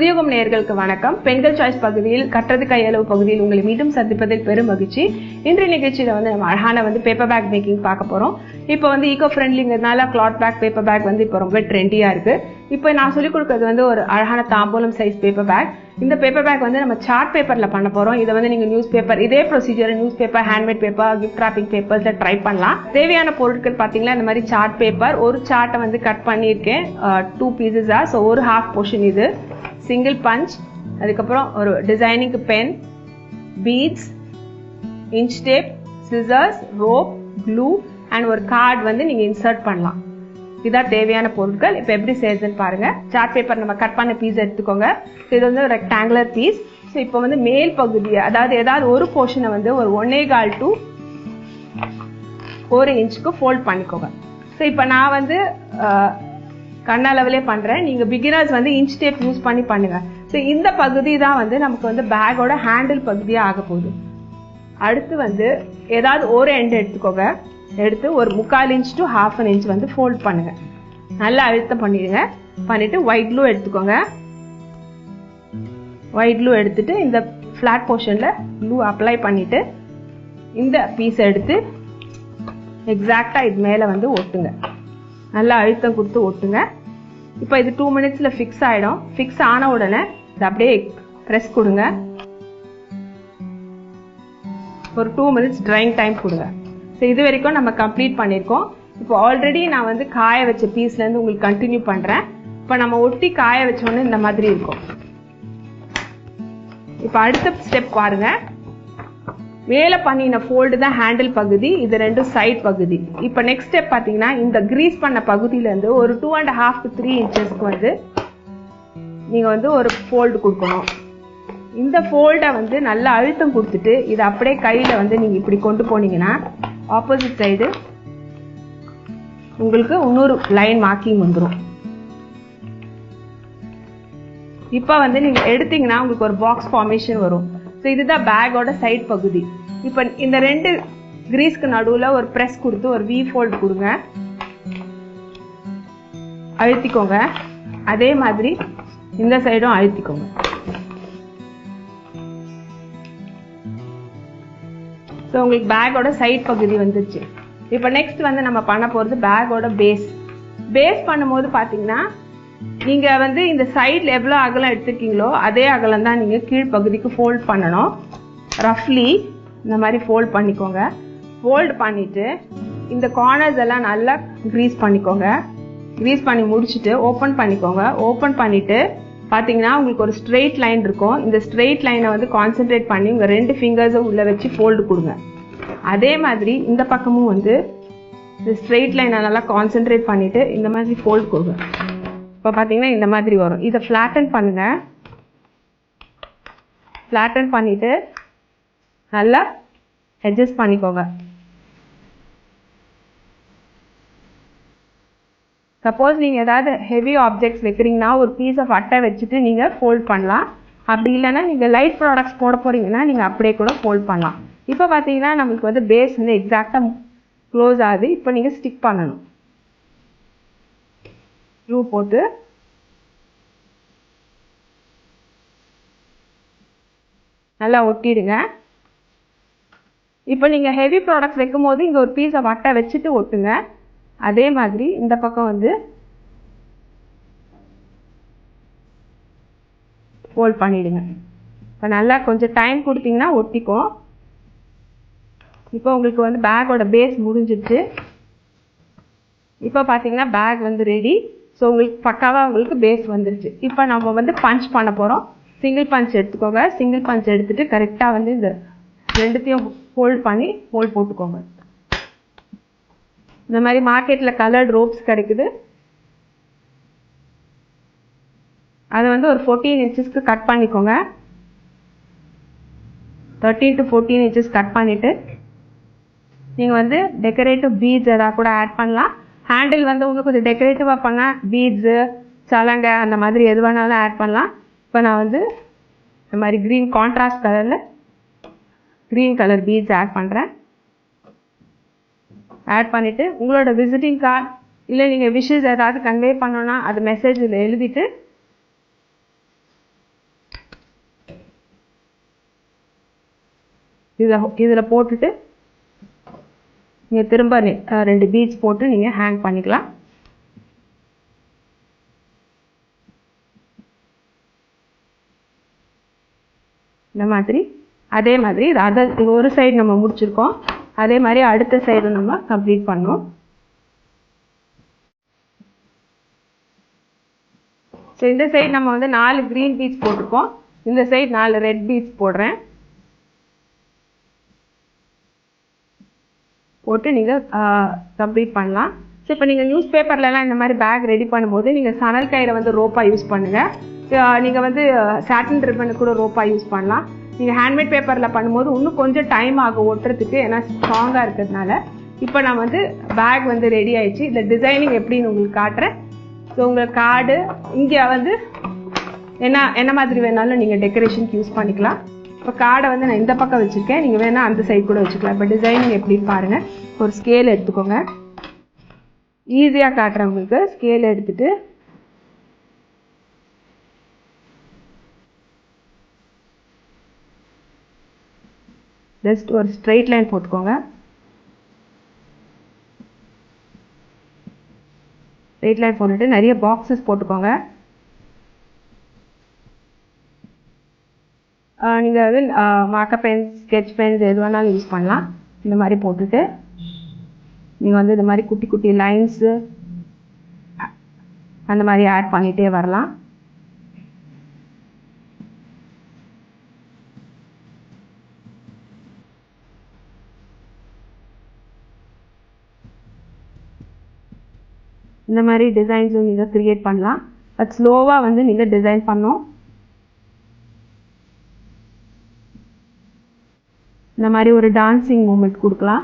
புதியுகம் நேயர்களுக்கு வணக்கம். பெண்கள் சாய்ஸ் பகுதியில் கற்றது கையளவு பகுதியில் உங்களை மீண்டும் சந்திப்பதில் பெரும் மகிழ்ச்சி. இன்றைய நிகழ்ச்சியில நம்ம அழகான பேப்பர் பேக் மேக்கிங் பார்க்க போறோம். இப்போ ஈகோ ஃப்ரெண்ட்லிங்கிறதுனால கிளாத் பேக் பேப்பர் பேக் இப்போ ரொம்ப ட்ரெண்டியா இருக்கு. இப்போ நான் சொல்லிக் கொடுக்கறது ஒரு அழகான தாம்பூலம் சைஸ் பேப்பர் பேக். இந்த பேப்பர் பேக் நம்ம சார்ட் பேப்பர்ல பண்ண போறோம். இதை நீங்க நியூஸ் பேப்பர், இதே procedure newspaper, handmade paper, gift wrapping பேப்பர்ஸ்ல ட்ரை பண்ணலாம். தேவையான பொருட்கள் பாத்தீங்கன்னா இந்த மாதிரி சார்ட் பேப்பர், ஒரு சார்ட்டை கட் பண்ணியிருக்கேன் 2 பீசஸா. ஸோ ஒரு ஹாஃப் போர்ஷன் இது, சிங்கிள் பஞ்ச், அதுக்கப்புறம் ஒரு designing pen, beads, inch tape, scissors, rope, glue and ஒரு கார்டு நீங்க இன்சர்ட் பண்ணலாம். இதான் தேவையான பொருட்கள். இப்போ எப்படி செய்யறதுன்னு பாருங்க. சார்ட் பேப்பர் நம்ம கட் பண்ண பீஸ் எடுத்துக்கோங்க. இது ரெக்டாங்குலர் பீஸ். ஸோ இப்போ மேல் பகுதியை, அதாவது ஏதாவது ஒரு போர்ஷனை ஒரு 1.25 to 1 இன்ச்சுக்கு ஃபோல்ட் பண்ணிக்கோங்க. ஸோ இப்போ நான் கண்ணளவிலே பண்றேன். நீங்க பிகினர்ஸ் இன்ச் டேப் யூஸ் பண்ணி பண்ணுங்க. ஸோ இந்த பகுதி தான் நமக்கு பேக்கோட ஹேண்டில் பகுதியா ஆக போகுது. அடுத்து ஏதாவது ஒரு எண்ட் எடுத்துக்கோங்க. எடுத்து ஒரு 1/4 இன்ச் to 1/2 இன்ச் ஃபோல்ட் பண்ணுங்க. நல்லா அழுத்தம் பண்ணிடுங்க. பண்ணிட்டு ஒயிட் க்ளூ எடுத்துக்கோங்க. ஒயிட் க்ளூ எடுத்துட்டு இந்த ஃபிளாட் போர்ஷன்ல க்ளூ அப்ளை பண்ணிட்டு இந்த பீஸ் எடுத்து எக்ஸாக்டா இது மேல ஒட்டுங்க. நல்லா அழுத்தம் கொடுத்து ஒட்டுங்க. இப்போ இது 2 மினிட்ஸ்ல ஃபிக்ஸ் ஆயிடும். ஃபிக்ஸ் ஆன உடனே இதை அப்படியே ப்ரெஸ் கொடுங்க. ஒரு 2 மினிட்ஸ் ட்ரைங் டைம் கொடுங்க. ஸோ இது வரைக்கும் நம்ம கம்ப்ளீட் பண்ணியிருக்கோம். இப்போ ஆல்ரெடி நான் காய வச்ச பீஸ்லேருந்து உங்களுக்கு கண்டினியூ பண்ணுறேன். இப்போ நம்ம ஒட்டி காய வச்சோன்னு இந்த மாதிரி இருக்கும். இப்போ அடுத்த ஸ்டெப் பாருங்க. மேலே பண்ணின ஃபோல்டு தான் ஹேண்டில் பகுதி, இது ரெண்டும் சைட் பகுதி. இப்போ நெக்ஸ்ட் ஸ்டெப் பார்த்தீங்கன்னா இந்த கிரீஸ் பண்ண பகுதியிலேருந்து ஒரு 2.5 to 3 இன்ச்சஸ்க்கு நீங்கள் ஒரு ஃபோல்டு கொடுக்கணும். இந்த ஃபோல்டை நல்லா அழுத்தம் கொடுத்துட்டு இதை அப்படியே கையில் நீங்கள் இப்படி கொண்டு போனீங்கன்னா ஆப்போசிட் சைடு உங்களுக்கு இன்னொரு லைன் மார்க்கிங் வந்துடும். இப்போ நீங்கள் எடுத்தீங்கன்னா உங்களுக்கு ஒரு பாக்ஸ் ஃபார்மேஷன் வரும். ஸோ இதுதான் பேக்கோட சைட் பகுதி. இப்போ இந்த 2 கிரீஸ்க்கு நடுவில் ஒரு ப்ரெஸ் கொடுத்து ஒரு வி ஃபோல்ட் கொடுங்க. அழுத்திக்கோங்க. அதே மாதிரி இந்த சைடும் அழுத்திக்கோங்க. ஸோ உங்களுக்கு பேக்கோட சைட் பகுதி வந்துருச்சு. இப்போ நெக்ஸ்ட் நம்ம பண்ண போகிறது பேக்கோட பேஸ். பேஸ் பண்ணும்போது பார்த்தீங்கன்னா நீங்கள் இந்த சைடில் எவ்வளோ அகலம் எடுத்துருக்கீங்களோ அதே அகலம் தான் நீங்கள் கீழ்ப்பகுதிக்கு ஃபோல்ட் பண்ணணும். ரஃப்லி இந்த மாதிரி ஃபோல்ட் பண்ணிக்கோங்க. ஃபோல்ட் பண்ணிவிட்டு இந்த கார்னர்ஸ் எல்லாம் நல்லா க்ரீஸ் பண்ணிக்கோங்க. க்ரீஸ் பண்ணி முடிச்சுட்டு ஓப்பன் பண்ணிக்கோங்க. ஓப்பன் பண்ணிவிட்டு பார்த்தீங்கன்னா உங்களுக்கு ஒரு ஸ்ட்ரெயிட் லைன் இருக்கும். இந்த ஸ்ட்ரெயிட் லைனை கான்சென்ட்ரேட் பண்ணி உங்கள் 2 ஃபிங்கர்ஸை உள்ளே வச்சு ஃபோல்டு கொடுங்க. அதே மாதிரி இந்த பக்கமும் இந்த ஸ்ட்ரெயிட் லைனை நல்லா கான்சென்ட்ரேட் பண்ணிவிட்டு இந்த மாதிரி ஃபோல்டு கொடுங்க. இப்போ பார்த்தீங்கன்னா இந்த மாதிரி வரும். இதை ஃப்ளாட்டன் பண்ணுங்க. ஃப்ளாட்டன் பண்ணிவிட்டு நல்லா அட்ஜஸ்ட் பண்ணிக்கோங்க. சப்போஸ் நீங்கள் ஏதாவது ஹெவி ஆப்ஜெக்ட்ஸ் வைக்கிறீங்கன்னா ஒரு பீஸ் ஆஃப் அட்டை வச்சுட்டு நீங்கள் ஃபோல்ட் பண்ணலாம். அப்படி இல்லைன்னா நீங்கள் லைட் ப்ராடக்ட்ஸ் போட போகிறீங்கன்னா நீங்கள் அப்படியே கூட ஃபோல்ட் பண்ணலாம். இப்போ பார்த்தீங்கன்னா நம்மளுக்கு பேஸ் எக்ஸாக்டாக க்ளோஸ் ஆகுது. இப்போ நீங்கள் ஸ்டிக் பண்ணணும். க்ளூ போட்டு நல்லா ஒட்டிடுங்க. இப்போ நீங்கள் ஹெவி ப்ராடக்ட்ஸ் வைக்கும் போது இங்கே ஒரு பீஸ் ஆஃப் அட்டை வச்சுட்டு ஒட்டுங்க. அதே மாதிரி இந்த பக்கம் ஃபோல்ட் பண்ணிடுங்க. இப்போ நல்லா கொஞ்சம் டைம் கொடுத்தீங்கன்னா ஒட்டிக்கும். இப்போ உங்களுக்கு பேக்கோட பேஸ் முடிஞ்சிடுச்சு. இப்போ பார்த்தீங்கன்னா பேக் ரெடி. ஸோ உங்களுக்கு பக்காவாக உங்களுக்கு பேஸ் வந்துருச்சு. இப்போ நம்ம பஞ்ச் பண்ண போகிறோம். சிங்கிள் பஞ்ச் எடுத்துக்கோங்க. சிங்கிள் பஞ்ச் எடுத்துகிட்டு கரெக்டாக இந்த 2த்தையும் ஃபோல்ட் பண்ணி ஃபோல்ட் போட்டுக்கோங்க. இந்த மாதிரி மார்க்கெட்டில் கலர்ட் ரோப்ஸ் கிடைக்குது. அதை ஒரு 14 இன்ச்சஸ்க்கு கட் பண்ணிக்கோங்க. 13 to 14 இன்ச்சஸ் கட் பண்ணிவிட்டு நீங்கள் டெக்கரேட்டிவ் பீட்ஸ் எதாவது கூட ஆட் பண்ணலாம். ஹேண்டில் உங்களுக்கு கொஞ்சம் டெக்கரேட்டிவாக பண்ண பீட்ஸு, சலங்கை அந்த மாதிரி எது வேணாலும் ஆட் பண்ணலாம். இப்போ நான் இந்த மாதிரி க்ரீன் கான்ட்ராஸ்ட் கலரில் க்ரீன் கலர் பீட்ஸ் ஆட் பண்ணுறேன். ஆட் பண்ணிவிட்டு உங்களோட விசிட்டிங் கார்டு இல்லை நீங்கள் விஷஸ் ஏதாவது கன்வே பண்ணணுன்னா அது மெசேஜில் எழுதிட்டு இதில் போட்டுட்டு நீங்கள் திரும்ப 2 பீட்ஸ் போட்டு நீங்கள் ஹேங் பண்ணிக்கலாம். இந்த மாதிரி அதே மாதிரி ஒரு சைடு நம்ம முடிச்சிருக்கோம். அதே மாதிரி அடுத்த சைடு நம்ம கம்ப்ளீட் பண்ணோம். ஸோ இந்த சைடு நம்ம வந்து 4 க்ரீன் பீட்ஸ் போட்டிருக்கோம். இந்த சைடு 4 ரெட் பீட்ஸ் போடுறேன். போட்டு நீங்கள் கம்ப்ளீட் பண்ணலாம். ஸோ இப்போ நீங்கள் நியூஸ் பேப்பர்லலாம் இந்த மாதிரி பேக் ரெடி பண்ணும்போது நீங்கள் சணல் கயிறை வந்து ரோப்பாக யூஸ் பண்ணுங்கள். நீங்கள் வந்து சாட்டின் ரிப்பனு கூட ரோப்பாக யூஸ் பண்ணலாம். நீங்கள் ஹேண்ட்மேட் பேப்பரில் பண்ணும்போது இன்னும் கொஞ்சம் டைம் ஆகும் ஒட்டுறதுக்கு, ஏன்னா ஸ்ட்ராங்காக இருக்கிறதுனால. இப்போ நான் வந்து பேக் வந்து ரெடி ஆயிடுச்சு. இந்த டிசைனிங் எப்படின்னு உங்களுக்கு காட்டுறேன். ஸோ உங்களுக்கு கார்டு இங்கே வந்து என்ன மாதிரி வேணாலும் நீங்கள் டெக்கரேஷனுக்கு யூஸ் பண்ணிக்கலாம். இப்போ கார்டை வந்து நான் இந்த பக்கம் வச்சுருக்கேன், நீங்கள் வேணால் அந்த சைடு கூட வச்சுக்கலாம். இப்போ டிசைனிங் எப்படின்னு பாருங்கள். ஒரு ஸ்கேல் எடுத்துக்கோங்க. ஈஸியாக காட்டுறேன் உங்களுக்கு. ஸ்கேல் எடுத்துகிட்டு ஜஸ்ட் ஒரு ஸ்ட்ரெயிட் லைன் போட்டுக்கோங்க. ஸ்ட்ரெயிட் லைன் போட்டுட்டு நிறைய பாக்ஸஸ் போட்டுக்கோங்க. நீங்கள் வந்து மார்க்கர் பென்ஸ், ஸ்கெட்ச் பென்ஸ் எது வேணாலும் யூஸ் பண்ணலாம். இந்த மாதிரி போட்டுட்டு நீங்கள் வந்து இந்த மாதிரி குட்டி குட்டி லைன்ஸு அந்த மாதிரி ஆட் பண்ணிகிட்டே வரலாம். இந்த மாதிரி டிசைன்ஸும் நீங்கள் க்ரியேட் பண்ணலாம். பட் ஸ்லோவாக வந்து நீங்கள் டிசைன் பண்ணணும். இந்த மாதிரி ஒரு டான்சிங் மூமெண்ட் கொடுக்கலாம்.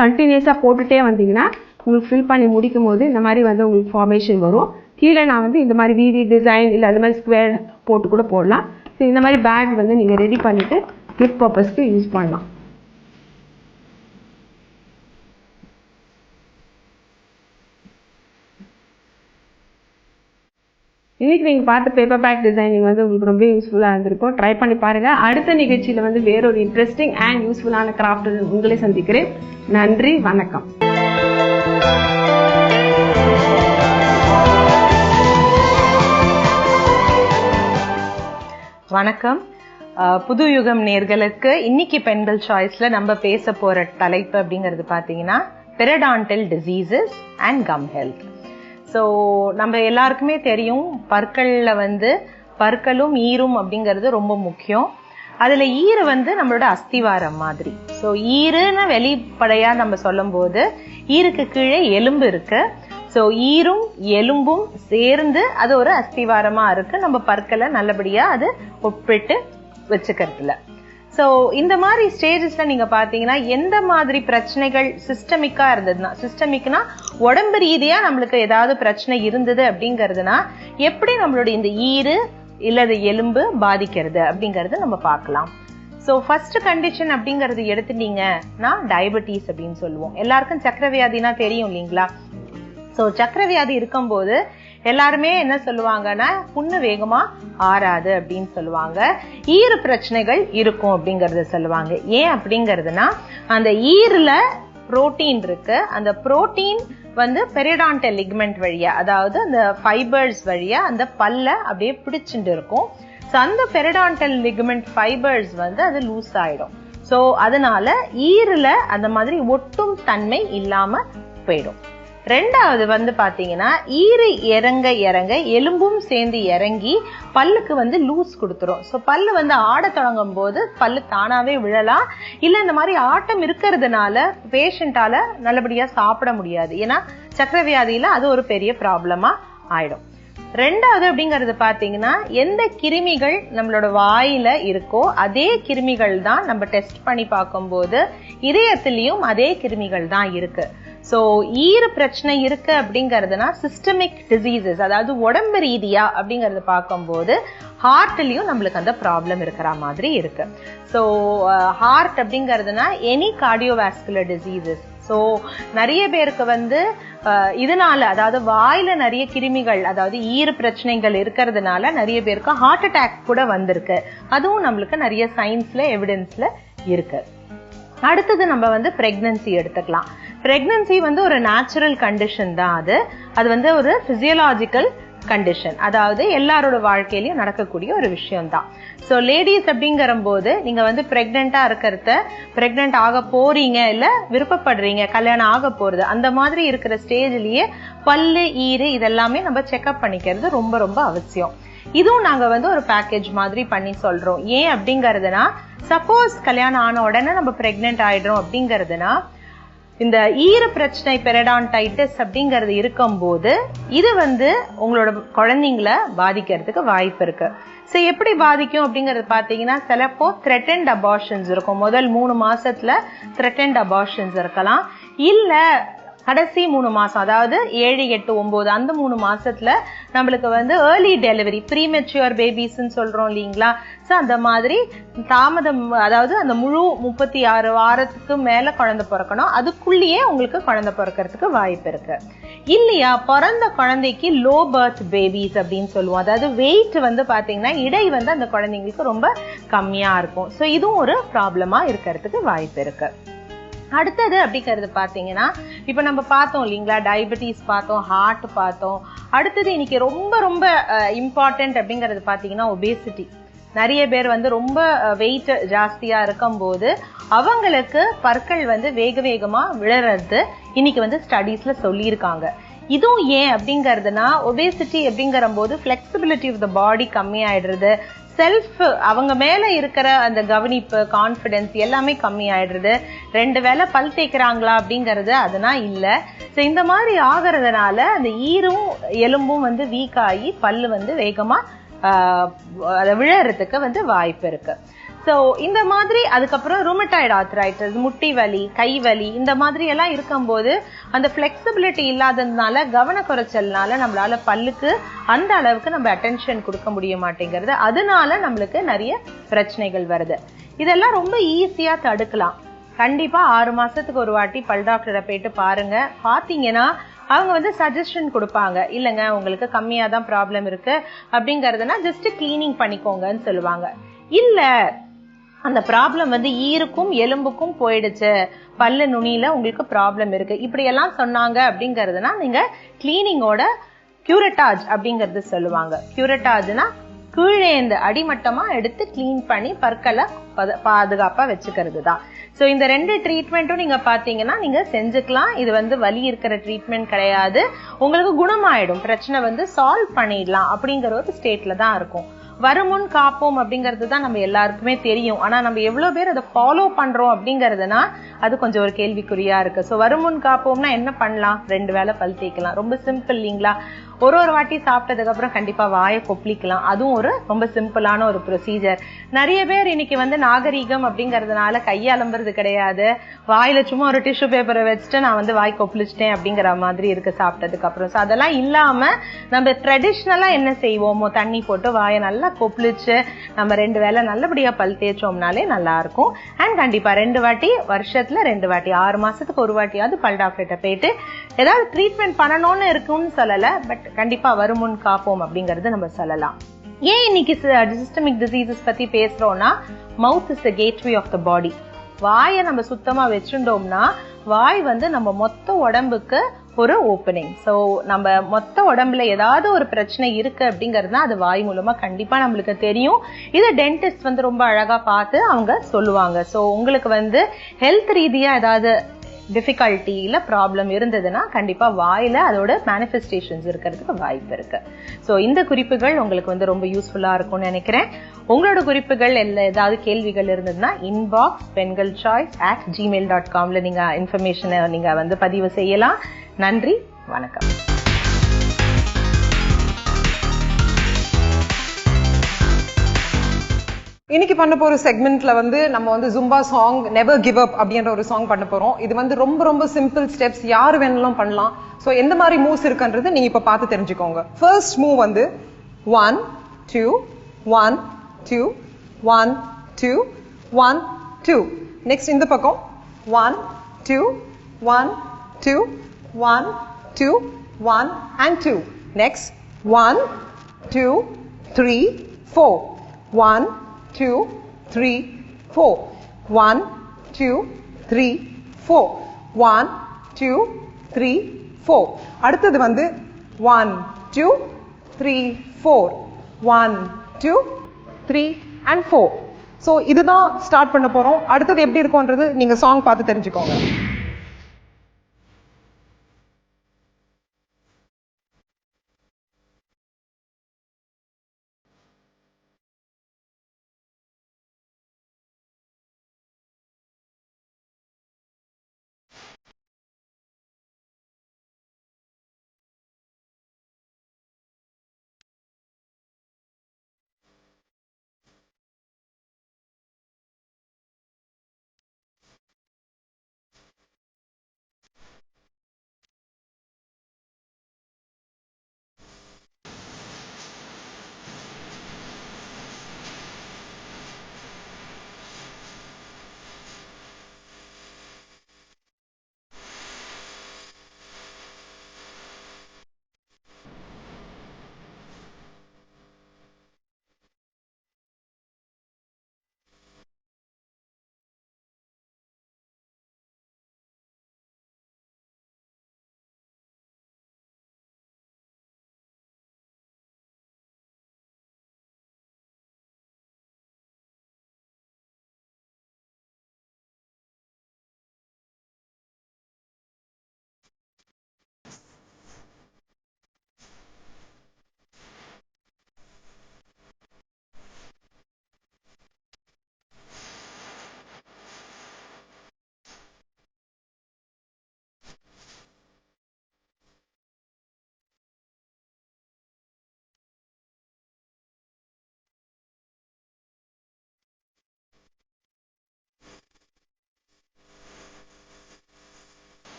கண்டினியூஸாக போட்டுகிட்டே வந்தீங்கன்னா உங்களுக்கு ஃபில் பண்ணி முடிக்கும் போது இந்த மாதிரி வந்து உங்களுக்கு ஃபார்மேஷன் வரும். கீழே நான் வந்து இந்த மாதிரி வீதி டிசைன் இல்லை அது மாதிரி ஸ்கொயர் போட்டு கூட போடலாம். ஸோ இந்த மாதிரி பேக் வந்து நீங்கள் ரெடி பண்ணிவிட்டு கிஃப்ட் பர்பஸ்க்கு யூஸ் பண்ணலாம். இன்றைக்கி நீங்கள் பார்த்த பேப்பர் பேக் டிசைனிங் வந்து உங்களுக்கு ரொம்ப யூஸ்ஃபுல்லாக இருந்திருக்கும். ட்ரை பண்ணி பாருங்கள். அடுத்த நிகழ்ச்சியில் வந்து வேறொரு இன்ட்ரெஸ்டிங் அண்ட் யூஸ்ஃபுல்லான கிராஃப்ட் உங்களை சந்திக்கிறேன். நன்றி, வணக்கம். வணக்கம். புது யுகம் நேர்களுக்கு இன்னைக்கு பெண்கள் சாய்ஸ்ல நம்ம பேச போற தலைப்பு அப்படிங்கிறது பாத்தீங்கன்னா periodontal diseases and gum health. So நம்ம எல்லாருக்குமே தெரியும், பற்கள்ல வந்து பற்களும் ஈரும் அப்படிங்கிறது ரொம்ப முக்கியம். அதுல ஈரு வந்து நம்மளோட அஸ்திவாரம் மாதிரி. ஸோ ஈருன்னு வெளிப்படையா நம்ம சொல்லும் போது ஈருக்கு கீழே எலும்பு இருக்கு. ஸோ ஈரும் எலும்பும் சேர்ந்து அது ஒரு அஸ்திவாரமா இருக்கு. நம்ம பற்களை நல்லபடியா அது ஒப்பிட்டு வச்சுக்கிறதுல. ஸோ இந்த மாதிரி ஸ்டேஜஸ்ல நீங்க பாத்தீங்கன்னா எந்த மாதிரி பிரச்சனைகள் சிஸ்டமிக்கா இருந்ததுன்னா, சிஸ்டமிக்னா உடம்பு ரீதியா நம்மளுக்கு ஏதாவது பிரச்சனை இருந்தது அப்படிங்கிறதுனா எப்படி நம்மளோட இந்த ஈரு இல்லது எலும்பு பாதிக்கிறது அப்படிங்கறது நம்ம பார்க்கலாம். ஸோ ஃபர்ஸ்ட் கண்டிஷன் அப்படிங்கறது எடுத்துட்டீங்கன்னா டயபெட்டிஸ் அப்படின்னு சொல்லுவோம். எல்லாருக்கும் சக்கரவியாதினா தெரியும் இல்லைங்களா? ஸோ சக்கரவியாதி இருக்கும்போது எல்லாருமே என்ன சொல்லுவாங்கன்னா புண்ணு வேகமா ஆறாது அப்படின்னு சொல்லுவாங்க. ஈறு பிரச்சனைகள் இருக்கும் அப்படிங்கறத சொல்லுவாங்க. ஏன் அப்படிங்கறதுனா அந்த ஈருல புரோட்டீன் இருக்கு. அந்த புரோட்டீன் வந்து பெரிடான்டல் லிகமெண்ட் வழியா, அதாவது அந்த ஃபைபர்ஸ் வழியா அந்த பல்ல அப்படியே பிடிச்சிட்டு இருக்கும். ஸோ அந்த பெரிடான்டல் லிகமெண்ட் ஃபைபர்ஸ் வந்து அது லூஸ் ஆயிடும். ஸோ அதனால ஈருல அந்த மாதிரி ஒட்டும் தன்மை இல்லாம போயிடும். ரெண்டாவது வந்து பாத்தீங்கன்னா ஈறு இறங்க இறங்க எலும்பும் சேர்ந்து இறங்கி பல்லுக்கு வந்து லூஸ் கொடுத்துரும். ஸோ பல்லு வந்து ஆட தொடங்கும் போது பல்லு தானாவே விழலாம். இல்ல இந்த மாதிரி ஆட்டம் இருக்கிறதுனால பேஷண்டால நல்லபடியா சாப்பிட முடியாது. ஏன்னா சக்கரவியாதியில அது ஒரு பெரிய ப்ராப்ளமா ஆயிடும். ரெண்டாவது அப்படிங்கறது பாத்தீங்கன்னா எந்த கிருமிகள் நம்மளோட வாயில இருக்கோ அதே கிருமிகள் தான் நம்ம டெஸ்ட் பண்ணி பார்க்கும்போது இதயத்திலையும் அதே கிருமிகள் தான் இருக்கு. ஸோ ஈறு பிரச்சனை இருக்கு அப்படிங்கறதுனா சிஸ்டமிக் டிசீசஸ், அதாவது உடம்பு ரீதியா அப்படிங்கறத பார்க்கும்போது ஹார்ட்லயும் நம்மளுக்கு அந்த ப்ராப்ளம் இருக்கிற மாதிரி இருக்கு. ஸோ ஹார்ட் அப்படிங்கறதுனா எனி கார்டியோவாஸ்குலர் டிசீசஸ். ஸோ நிறைய பேருக்கு வந்து இதனால அதாவது வாயில நிறைய கிருமிகள் அதாவது ஈர பிரச்சனைகள் இருக்கிறதுனால நிறைய பேருக்கு ஹார்ட் அட்டாக் கூட வந்திருக்கு. அதுவும் நம்மளுக்கு நிறைய சயின்ஸ்ல எவிடன்ஸ்ல இருக்கு. அடுத்தது நம்ம வந்து பிரெக்னன்சி எடுத்துக்கலாம். பிரெக்னன்சி வந்து ஒரு நேச்சுரல் கண்டிஷன் தான். அது வந்து ஒரு பிசியலாஜிக்கல் கண்டிஷன், அதாவது எல்லாரோட வாழ்க்கையிலயும் நடக்கக்கூடிய ஒரு விஷயம் தான். ஸோ லேடிஸ் அப்படிங்கிற போது நீங்க வந்து பிரெக்னெண்டா பிரெக்னென்ட் ஆக போறீங்க, இல்ல விருப்பப்படுறீங்க, கல்யாணம் ஆக போறது, அந்த மாதிரி இருக்கிற ஸ்டேஜ்லயே பல்லு ஈறு இதெல்லாமே நம்ம செக்அப் பண்ணிக்கிறது ரொம்ப ரொம்ப அவசியம். இதுவும் நாங்க வந்து ஒரு பேக்கேஜ் மாதிரி பண்ணி சொல்றோம். ஏன் அப்படிங்கறதுனா, சப்போஸ் கல்யாணம் ஆன உடனே நம்ம பிரெக்னென்ட் ஆயிடுறோம் அப்படிங்கறதுனா, இந்த ஈர பிரச்சனை பெரிடான்டைட்டிஸ் அப்படிங்கிறது இருக்கும் போது இது வந்து உங்களோட குழந்தைங்களை பாதிக்கிறதுக்கு வாய்ப்பு இருக்கு. சோ எப்படி பாதிக்கும் அப்படிங்கறது பாத்தீங்கன்னா, சிலப்போ த்ரெட்டன்ட் அபார்ஷன்ஸ் இருக்கும். முதல் 3 மாசத்துல த்ரெட்டன்ட் அபார்ஷன்ஸ் இருக்கலாம். இல்ல கடைசி 3 மாசம், அதாவது 7, 8, 9 அந்த 3 மாசத்துல நம்மளுக்கு வந்து ஏர்லி டெலிவரி, ப்ரீமெச்சூர் பேபிஸ்ன்னு சொல்றோம் இல்லீங்களா. சோ அந்த மாதிரி தாமதம், அதாவது அந்த முழு 36 வாரத்துக்கு மேல குழந்தை பிறக்கணும், அதுக்குள்ளேயே உங்களுக்கு குழந்தை பிறக்கிறதுக்கு வாய்ப்பு இருக்கு. இல்லையா, பிறந்த குழந்தைக்கு லோ பர்த் பேபிஸ் அப்படின்னு சொல்லுவோம். அதாவது வெயிட் வந்து பாத்தீங்கன்னா இடை வந்து அந்த குழந்தைங்களுக்கு ரொம்ப கம்மியா இருக்கும். சோ இதுவும் ஒரு ப்ராப்ளமா இருக்கிறதுக்கு வாய்ப்பு இருக்கு. அடுத்தது அப்படிங்கிறது பாத்தீங்கன்னா, இப்ப நம்ம பார்த்தோம் இல்லீங்களா, டயபெட்டிஸ் பார்த்தோம், ஹார்ட் பார்த்தோம். அடுத்தது இன்னைக்கு ரொம்ப ரொம்ப இம்பார்ட்டன்ட் அப்படிங்கிறது பாத்தீங்கன்னா ஒபேசிட்டி. நிறைய பேர் வந்து ரொம்ப வெயிட் ஜாஸ்தியா இருக்கும் போது அவங்களுக்கு பற்கள் வந்து வேக வேகமா விழறது இன்னைக்கு வந்து ஸ்டடீஸ்ல சொல்லியிருக்காங்க. இதுவும் ஏன் அப்படிங்கறதுனா, ஒபேசிட்டி அப்படிங்கிற போது பிளெக்சிபிலிட்டி ஆஃப் த பாடி கம்மி ஆயிடுறது, செல்ஃப் அவங்க மேல இருக்கிற அந்த கவனிப்பு, கான்பிடன்ஸ் எல்லாமே கம்மி ஆயிடுறது. 2 வேளை பல் தேய்க்கிறாங்களா அப்படிங்கறது அதெல்லாம் இல்ல. சோ இந்த மாதிரி ஆகிறதுனால அந்த ஈரும் எலும்பும் வந்து வீக் ஆகி பல்லு வந்து வேகமா விழறதுக்கு வந்து வாய்ப்பு இருக்கு. சோ இந்த மாதிரி அதுக்கப்புறம் ரூமட்டாய்டு ஆர்த்ரைட்டிஸ், முட்டி வலி, கை வலி, இந்த மாதிரி எல்லாம் இருக்கும்போது அந்த பிளெக்சிபிலிட்டி இல்லாததுனால, கவன குறைச்சல்னால நம்மளால பல்லுக்கு அந்த அளவுக்கு நம்ம அட்டென்ஷன் கொடுக்க முடிய மாட்டேங்கிறது. அதனால நம்மளுக்கு நிறைய பிரச்சனைகள் வருது. இதெல்லாம் ரொம்ப ஈஸியா தடுக்கலாம். கண்டிப்பா 6 மாசத்துக்கு ஒரு வாட்டி பல் டாக்டரை போயிட்டு பாருங்க. பாத்தீங்கன்னா அவங்க வந்து சஜஷன் கொடுப்பாங்க. இல்லங்க உங்களுக்கு கம்மியா தான் ப்ராப்ளம் இருக்கு அப்படிங்கறதுனா ஜஸ்ட் கிளீனிங் பண்ணிக்கோங்கன்னு சொல்லுவாங்க. இல்ல அந்த ப்ராப்ளம் வந்து ஈருக்கும் எலும்புக்கும் போயிடுச்சு, பல்லு நுனியில உங்களுக்கு ப்ராப்ளம் இருக்கு, இப்படி எல்லாம் சொன்னாங்க அப்படிங்கறதுனா நீங்க கிளீனிங்கோட கியூரட்டாஜ் அப்படிங்கறது சொல்லுவாங்க. கியூரட்டாஜ்னா கீழே இந்த அடிமட்டமா எடுத்து கிளீன் பண்ணி பற்களை பாதுகாப்பா வச்சுக்கிறது தான். சோ இந்த 2 ட்ரீட்மெண்ட்டும் நீங்க பாத்தீங்கன்னா நீங்க செஞ்சுக்கலாம். இது வந்து வலி இருக்கிற ட்ரீட்மெண்ட் கிடையாது. உங்களுக்கு குணமாயிடும், பிரச்சனை வந்து சால்வ் பண்ணிடலாம் அப்படிங்கிற ஒரு ஸ்டேட்ல தான் இருக்கும். வருமுன் காப்போம் அப்படிங்கிறது தான் நம்ம எல்லாருக்குமே தெரியும். ஆனா நம்ம எவ்வளவு பேர் அதை ஃபாலோ பண்றோம் அப்படிங்கறதுனா அது கொஞ்சம் ஒரு கேள்விக்குறியா இருக்கு. சோ வருமுன் காப்போம்னா என்ன பண்ணலாம்? 2 வேளை பல் தேய்க்கலாம். ரொம்ப சிம்பிள் இல்லீங்களா? ஒரு வாட்டி சாப்பிட்டதுக்கு அப்புறம் கண்டிப்பா வாயை கொப்பளிக்கலாம். அதுவும் ஒரு ரொம்ப சிம்பிளான ஒரு ப்ரொசீஜர். நிறைய பேர் இன்னைக்கு வந்து நாகரீகம் அப்படிங்கறதுனால கையாளம்புறது கிடையாது. வாயில சும்மா ஒரு டிஷ்யூ பேப்பரை வச்சுட்டு நான் வந்து வாய் கொப்பளிச்சிட்டேன் அப்படிங்கிற மாதிரி இருக்கு சாப்பிட்டதுக்கு அப்புறம். சோ அதெல்லாம் இல்லாம நம்ம ட்ரெடிஷ்னலா என்ன செய்வோமோ, தண்ணி போட்டு வாயை நல்லா கொப்பளிச்சு நம்ம 2 வேளை நல்லபடியா பல் தேய்ச்சோம்னாலே நல்லா இருக்கும். அண்ட் கண்டிப்பா 2 வாட்டி, வருஷத்துல 2 வாட்டி, 6 மாசத்துக்கு ஒரு வாட்டியாவது பல் டாக்டர்கிட்ட போயிட்டு ஏதாவது ட்ரீட்மெண்ட் பண்ணணும்னு இருக்குன்னு சொல்லல, பட் கண்டிப்பா வருமுன் காப்போம் அப்படிங்கறது நம்ம சொல்லலாம். ஏன் இன்னைக்கு சிஸ்டமிக் டிசீசஸ் பத்தி பேசுறோம்னா, mouth is the gateway of the body. வாயை நம்ம சுத்தமா வச்சுட்டோம்னா வாய் வந்து நம்ம மொத்த உடம்புக்கு ஒரு ஓப்பனிங். சோ நம்ம மொத்த உடம்புல ஏதாவது ஒரு பிரச்சனை இருக்கு அப்படிங்கறதுனா அது வாய் மூலமா கண்டிப்பா நம்மளுக்கு தெரியும். இது டென்டிஸ்ட் வந்து ரொம்ப அழகா பார்த்து அவங்க சொல்லுவாங்க. சோ உங்களுக்கு வந்து ஹெல்த் ரீதியா ஏதாவது டிஃபிகல்ட்டி இல்ல ப்ராப்ளம் இருந்ததுன்னா கண்டிப்பா வாயில அதோட மேனிஃபெஸ்டேஷன்ஸ் இருக்கிறதுக்கு வாய்ப்பு இருக்கு. சோ இந்த குறிப்புகள் உங்களுக்கு வந்து ரொம்ப யூஸ்ஃபுல்லா இருக்கும்னு நினைக்கிறேன். உங்களோட குறிப்புகள் ஏதாவது கேள்விகள் இருந்ததுன்னா inbox.pengalchoice@gmail.com நீங்க இன்ஃபர்மேஷனை நீங்க வந்து பதிவு செய்யலாம். நன்றி, வணக்கம். இன்னைக்கு பண்ண போற செக்மெண்ட்ல வந்து நம்ம வந்து Zumba song never give up அப்படின்ற ஒரு சாங் பண்ண போறோம். இது வந்து ரொம்ப ரொம்ப சிம்பிள் ஸ்டெப்ஸ், யாரு வேணாலும் பண்ணலாம். சோ எந்த மாதிரி மூவ்ஸ் இருக்குன்றது நீங்க இப்ப பார்த்து தெரிஞ்சுக்கோங்க. ஃபர்ஸ்ட் மூவ் வந்து 1 2 1 2 1 2 1 2. நெக்ஸ்ட் இந்த பக்கம் 1 2 1 2 1 2, 1 and 2. Next, 1, 2, 3, 4. 1, 2, 3, 4. 1, 2, 3, 4. 1, 2, 3, 4. அடுத்தது வந்து 1, 2, 3, 4. 1, 2, 3 and 4. ஸோ இதுதான் ஸ்டார்ட் பண்ண போறோம். அடுத்தது எப்படி இருக்கும்ன்றது நீங்க சாங் பார்த்து தெரிஞ்சுக்கோங்க.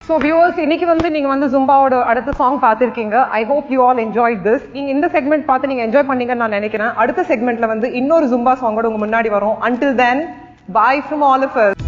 ஸோ வியூவர்ஸ், இன்னைக்கு வந்து நீங்க வந்து ஜும்பாவோட அடுத்த சாங் பார்த்துருக்கீங்க. I hope you all enjoy this. நீங்க இந்த செக்மெண்ட் பார்த்து நீங்க என்ஜாய் பண்ணீங்கன்னு நான் நினைக்கிறேன். அடுத்த செக்மெண்ட்ல வந்து இன்னொரு ஜும்பா சாங்கோட உங்க முன்னாடி வரும். Until then, bye from all of us.